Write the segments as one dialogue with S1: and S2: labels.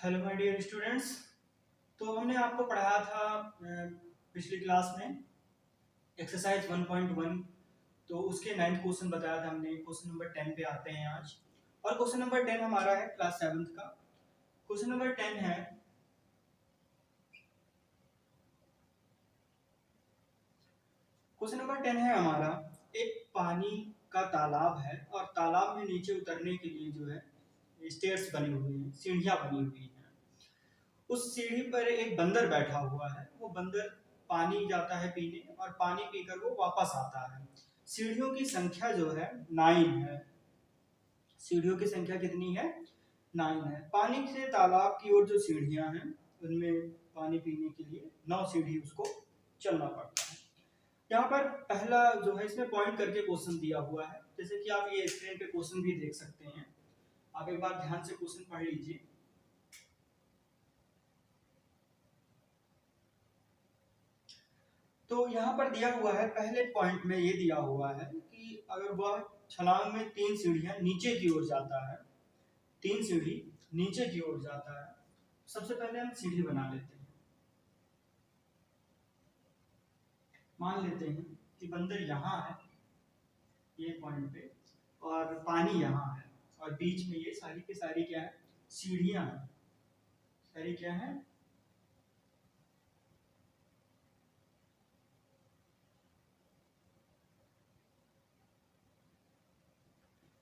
S1: Hello my dear students. तो हमने आपको पढ़ाया था पिछली क्लास में एक्सरसाइज 1.1। तो उसके 9th क्वेश्चन बताया था हमने। क्वेश्चन नंबर 10 पे आते हैं आज। और क्वेश्चन नंबर 10 हमारा है क्लास 7th का। क्वेश्चन नंबर 10 है, हमारा एक पानी का तालाब है और तालाब में नीचे उतरने के लिए जो है स्टेयर्स बनी हुई हैं, सीढ़ियां बनी हुई हैं। उस सीढ़ी पर एक बंदर बैठा हुआ है। वो बंदर पानी जाता है पीने और पानी पीकर वो वापस आता है। सीढ़ियों की संख्या जो है 9 है। सीढ़ियों की संख्या कितनी है? 9 है। पानी से तालाब की ओर जो सीढ़ियां हैं उनमें पानी पीने के लिए 9 सीढ़ी उसको चलना पड़ता है। यहाँ पर पहला जो है इसमें पॉइंट करके क्वेश्चन दिया हुआ है, जैसे कि आप ये स्क्रीन पे क्वेश्चन भी देख सकते हैं। आप एक बार ध्यान से क्वेश्चन पढ़ लीजिए। तो यहाँ पर दिया हुआ है, पहले पॉइंट में ये दिया हुआ है कि अगर वह छलांग में 3 सीढ़ियां नीचे की ओर जाता है, 3 सीढ़ी नीचे की ओर जाता है। सबसे पहले हम सीढ़ी बना लेते हैं। मान लेते हैं कि बंदर यहाँ है ये पॉइंट पे और पानी यहाँ है और बीच में ये सारी की सारी क्या है? सीढ़ियां हैं। सारी क्या है?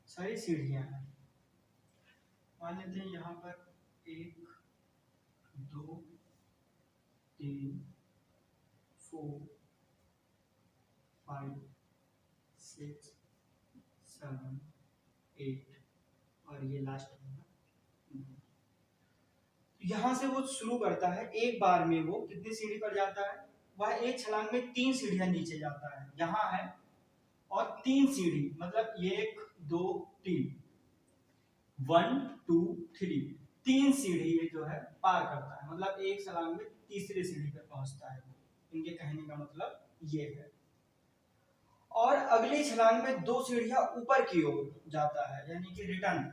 S1: सारी सीढ़ियां हैं। मान लेते हैं यहाँ पर 1 2 3 4 5 6 7 8 और ये लास्ट में। यहाँ से वो शुरू करता है, एक बार में वो कितनी सीढ़ी पर जाता है? वह एक छलांग में 3 सीढ़ियां नीचे जाता है। यहाँ है और 3 सीढ़ी, मतलब 1 2 3, 1 2 3, 3 सीढ़ी ये जो है पार करता है। मतलब एक छलांग में तीसरी सीढ़ी पर पहुंचता है। इनके कहने का मतलब ये है। और अगली छलांग में 2 सीढ़ियां ऊपर की ओर जाता है, यानी कि रिटर्न।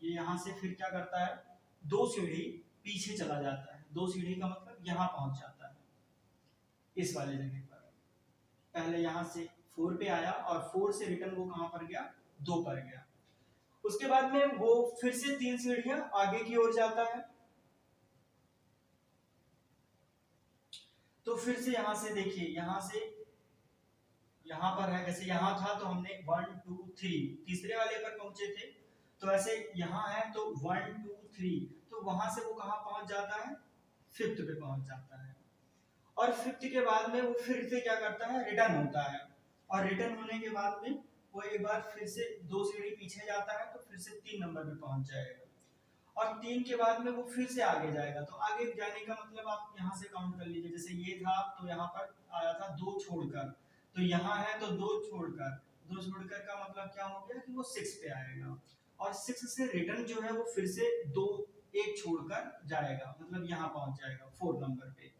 S1: ये यहां से फिर क्या करता है? 2 सीढ़ी पीछे चला जाता है। 2 सीढ़ी का मतलब यहां पहुंच जाता है, इस वाले जगह पर। पहले यहां से 4 पे आया और 4 से रिटर्न वो कहां पर गया? 2 पर गया। उसके बाद में वो फिर से 3 सीढ़ियां आगे की ओर जाता है। तो फिर से यहां से देखिए, यहां से यहाँ पर है, जैसे यहाँ था तो हमने 1 2 3 तीसरे वाले पर पहुंचे थे। तो ऐसे यहाँ है तो 1 2 3, तो वहां से वो कहाँ पहुंच जाता है? 5th पे पहुंच जाता है। और 5th के बाद में वो फिर से क्या करता है? रिटर्न होता है। और रिटर्न होने के बाद में वो एक बार फिर से 2 सीढ़ी पीछे जाता है, तो फिर से 3 नंबर पे पहुंच जाएगा। और 3 के बाद में वो फिर से आगे जाएगा। तो आगे जाने का मतलब आप यहाँ से काउंट कर लीजिए। जैसे ये था तो यहाँ पर आया था 2 छोड़कर, तो यहाँ है तो 2 छोड़कर, 2 छोड़कर का मतलब क्या हो गया कि वो 6 पे आएगा। और 6 से रिटर्न जो है वो फिर से 2 1 छोड़कर जाएगा, मतलब यहाँ पहुंच जाएगा 4 नंबर पे।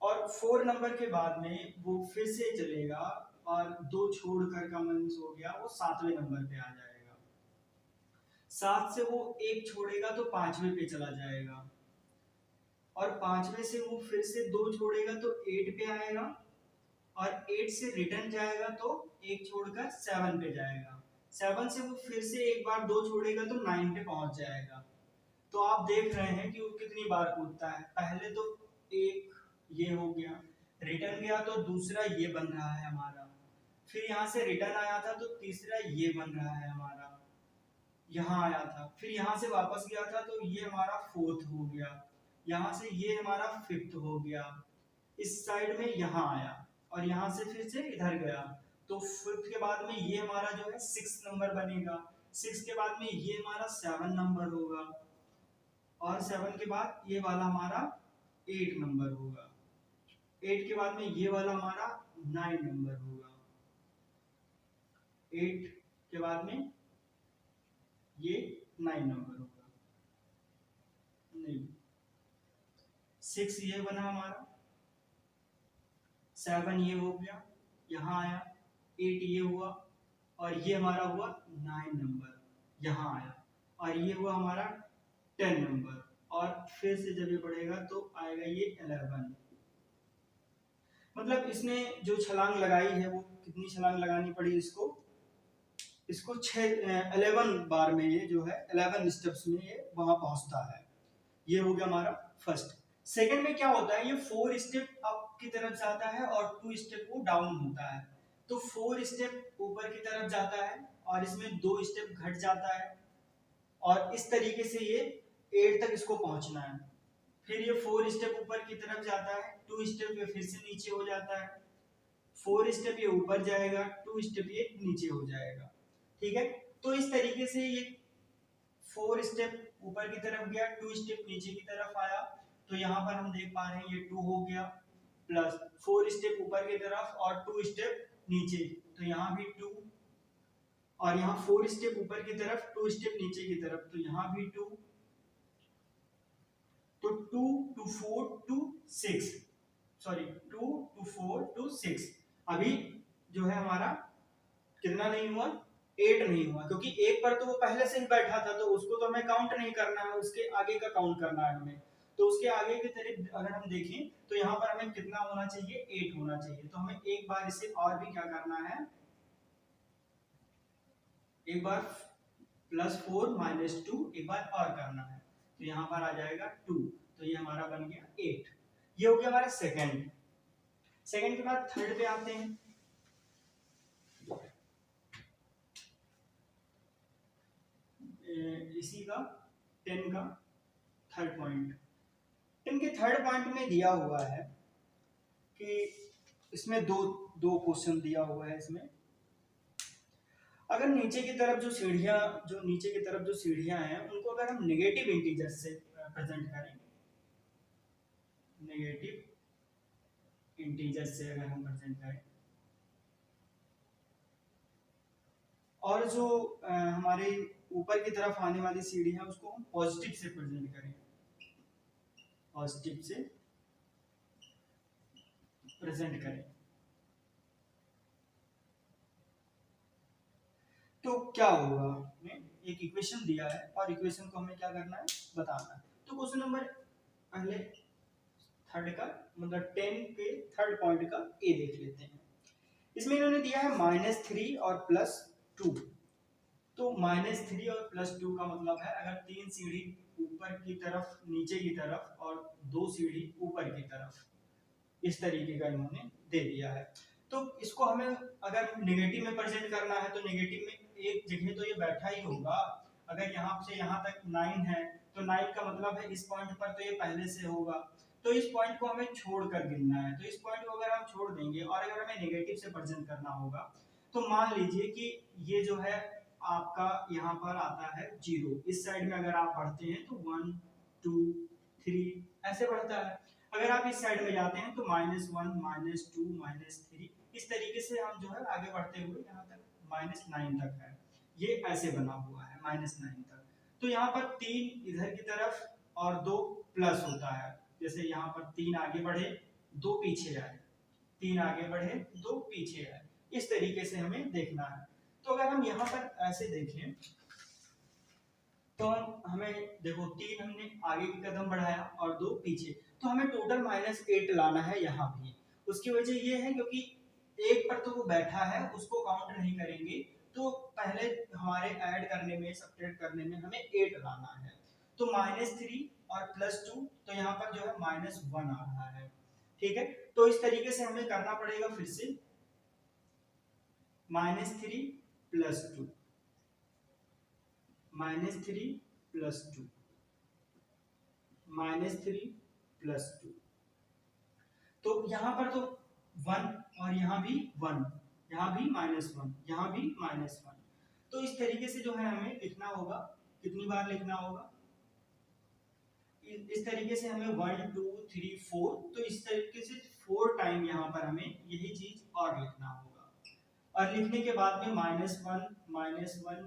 S1: और 4 नंबर के बाद में वो फिर से चलेगा और 2 छोड़कर का मीन्स हो गया वो 7वें नंबर पे आ जाएगा। 7 से वो 1 छोड़ेगा तो 5वें पे चला जाएगा। और 5वें से वो फिर से 2 छोड़ेगा तो 8 पे आएगा। और 8 से रिटर्न जाएगा तो 1 छोड़कर 7 पे जाएगा। 7 से वो फिर से एक बार 2 छोड़ेगा तो 9 पे पहुंच जाएगा। तो आप देख रहे हैं कि वो कितनी बार कूदता है। पहले तो एक ये हो गया, रिटर्न गया तो दूसरा ये बन रहा है हमारा। फिर यहाँ से रिटर्न आया था तो तीसरा ये बन रहा है हमारा, यहाँ आया था। फिर यहाँ से वापस गया था तो ये हमारा 4th हो गया। यहाँ से ये हमारा 5th हो गया। इस साइड में यहाँ आया और यहाँ से फिर से इधर गया। तो 5th के बाद में ये हमारा जो है 6 नंबर बनेगा। 6 के बाद में ये हमारा 7 नंबर होगा। और 7 के बाद ये वाला हमारा 8 नंबर होगा। 8 के बाद में ये वाला हमारा 9 नंबर होगा। 8 के बाद में ये 9 नंबर होगा। नहीं, 6 ये बना हमारा, 7 ये हो गया, यहाँ आया, 8 ये हुआ और ये हमारा हुआ 9 नंबर, यहाँ आया। और ये हुआ हमारा 10 नंबर। और फिर से जब ये बढ़ेगा तो आएगा ये 11। मतलब इसने जो छलांग लगाई है वो कितनी छलांग लगानी पड़ी इसको 11 बार में, ये जो है 11 स्टेप्स में ये वहां पहुंचता है। ये हो गया हमारा फर्स्ट। सेकंड में क्या होता है, ये 4 स्टेप अप की तरफ जाता है और 2 स्टेप वो डाउन होता है। तो 4 स्टेप ऊपर की तरफ जाता है और इसमें 2 स्टेप घट जाता है और इस तरीके से ये 8 तक इसको पहुंचना है। फिर ये 4 स्टेप ऊपर की तरफ जाता है, 2 स्टेप ये फिर से नीचे हो जाता है, 4 स्टेप ये ऊपर जाएगा, 2 स्टेप ये नीचे हो जाएगा। ठीक है, तो इस तरीके से ये 4 स्टेप ऊपर की तरफ गया, 2 स्टेप नीचे की तरफ आया। तो यहाँ पर हम देख पा रहे हैं ये 2 हो गया, प्लस 4 स्टेप ऊपर की तरफ और 2 स्टेप नीचे, तो यहाँ भी 2, और यहाँ 4 स्टेप ऊपर की तरफ 2 स्टेप नीचे की तरफ, तो यहाँ भी 2, तो 2 to 4 to 6, sorry 2 to 4 to 6। अभी जो है हमारा कितना नहीं हुआ, 8 नहीं हुआ, क्योंकि एक पर तो वो पहले से ही बैठा था, तो उसको तो हमें काउंट नहीं करना है, उसके आगे का काउंट करना है हमें। तो उसके आगे की तरफ अगर हम देखें तो यहाँ पर हमें कितना होना चाहिए, 8 होना चाहिए। तो हमें एक बार इसे और भी क्या करना है, एक बार +4 -2 एक बार और करना है, तो यहाँ पर आ जाएगा 2, तो ये हमारा बन गया 8। ये हो गया हमारा सेकंड। सेकंड के बाद थर्ड पे आते हैं। इसी का 10 का थर्ड पॉइंट, 10 के थर्ड पॉइंट में दिया हुआ है कि इसमें दो क्वेश्चन दिया हुआ है। इसमें अगर नीचे की तरफ जो सीढ़ियां हैं उनको अगर हम नेगेटिव इंटीजर से प्रेजेंट करें, नेगेटिव इंटीजर से अगर हम प्रेजेंट करें, और जो हमारे ऊपर की तरफ आने वाली सीढ़ी है उसको हम पॉजिटिव से प्रेजेंट करें, पॉजिटिव से प्रेजेंट करें, तो क्या होगा। एक इक्वेशन दिया है और इक्वेशन को हमें क्या करना है, बताना है। तो क्वेश्चन नंबर पहले थर्ड का मतलब 10 के थर्ड पॉइंट का ए देख लेते हैं। इसमें इन्होंने दिया है -3 और +2। तो -3 और +2 का मतलब है अगर 3 सीढ़ी ऊपर की तरफ, नीचे की तरफ और 2 सीढ़ी ऊपर की तरफ, इस तरीके का इन्होंने दे दिया है। तो इसको हमें अगर नेगेटिव में प्रेजेंट करना है तो नेगेटिव में एक जगह तो ये बैठा ही होगा। अगर यहाँ से यहाँ तक 9 है तो 9 का मतलब है इस पॉइंट पर तो ये पहले से होगा, तो इस पॉइंट को हमें छोड़कर गिनना है। तो इस पॉइंट को अगर हम छोड़ देंगे और अगर हमें नेगेटिव से प्रेजेंट करना होगा तो मान लीजिए कि ये जो है आपका यहाँ पर आता है 0, इस साइड में अगर आप बढ़ते हैं तो 1 2 3 ऐसे बढ़ता है। अगर आप इस साइड में जाते हैं तो -1 -2 -3, इस तरीके से हम जो है आगे बढ़ते हुए यहाँ तक -9 तक है। ये ऐसे बना हुआ है -9 तक। तो यहाँ पर 3 इधर की तरफ और 2 प्लस होता है, जैसे यहाँ पर 3 आगे बढ़े 2 पीछे आए, 3 आगे बढ़े 2 पीछे आए, इस तरीके से हमें देखना है। तो अगर हम यहाँ पर ऐसे देखें तो हमें देखो 3 हमने आगे की कदम बढ़ाया और 2 पीछे, तो हमें टोटल -8 लाना है यहाँ भी। उसकी वजह ये है क्योंकि एक पर तो वो बैठा है, उसको काउंट नहीं करेंगे, तो पहले हमारे ऐड करने में, सब्ट्रैक्ट करने में हमें 8 लाना है। तो -3 और +2, तो यहाँ पर जो है -1 आ रहा है। ठीक है, तो इस तरीके से हमें करना पड़ेगा फिर से, -3 +2, -3 +2, -3 +2, तो यहाँ पर तो 1 और यहाँ भी 1, यहाँ भी -1, यहाँ भी -1। तो इस तरीके से जो है हमें लिखना होगा, कितनी बार लिखना होगा, इस तरीके से हमें 1 2 3 4, तो इस तरीके से 4 टाइम यहाँ पर हमें यही चीज और लिखना होगा। और लिखने के बाद में -1 -1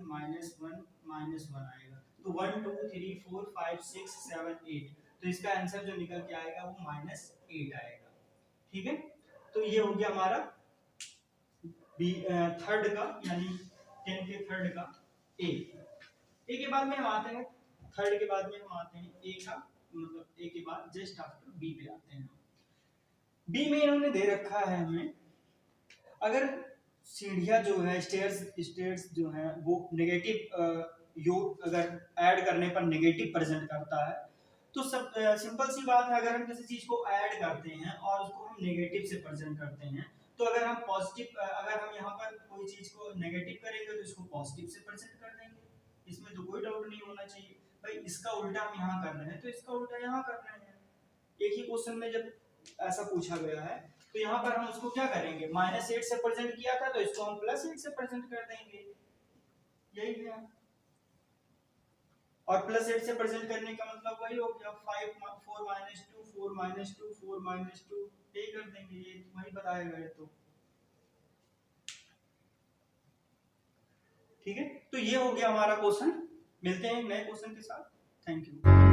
S1: -1 आएगा, तो 1 2 3 4 5 6 7 8, तो इसका आंसर जो निकल के आएगा वो -8 आएगा। ठीक है, तो ये हो गया हमारा थर्ड का, यानी 10 के थर्ड का ए के बाद में हम आते हैं थर्ड के बाद में हम आते हैं ए का, मतलब ए के बाद जस्ट आफ्टर बी पे आते हैं। बी में इन्होंने दे रखा है हमें, अगर सीढ़ियां जो है स्टेयर्स जो है वो नेगेटिव योग अगर ऐड करने पर नेगेटिव प्रेजेंट करता है, तो सब सिंपल सी बात है, अगर हम किसी चीज को ऐड करते हैं और उसको हम नेगेटिव से प्रेजेंट करते हैं, तो अगर हम पॉजिटिव अगर हम यहाँ पर कोई चीज को नेगेटिव करेंगे तो इसको पॉजिटिव से प्रेजेंट कर देंगे, इसमें तो कोई डाउट नहीं होना चाहिए। भाई इसका उल्टा हम यहाँ कर रहे हैं तो इसका उल्टा यहाँ कर रहे हैं। एक ही क्वेश्चन में जब ऐसा पूछा गया है तो यहाँ पर हम उसको क्या करेंगे, -8 से प्रेजेंट किया था तो इसको हम +8 से प्रेजेंट कर देंगे, यही है। और +8 से प्रेजेंट करने का मतलब वही हो गया 5 4 -2 4 -2 4 -2 यही कर देंगे, ये वही बताएगा ये तो। ठीक है, तो ये हो गया हमारा क्वेश्चन। मिलते हैं एक नए क्वेश्चन के साथ। Thank you.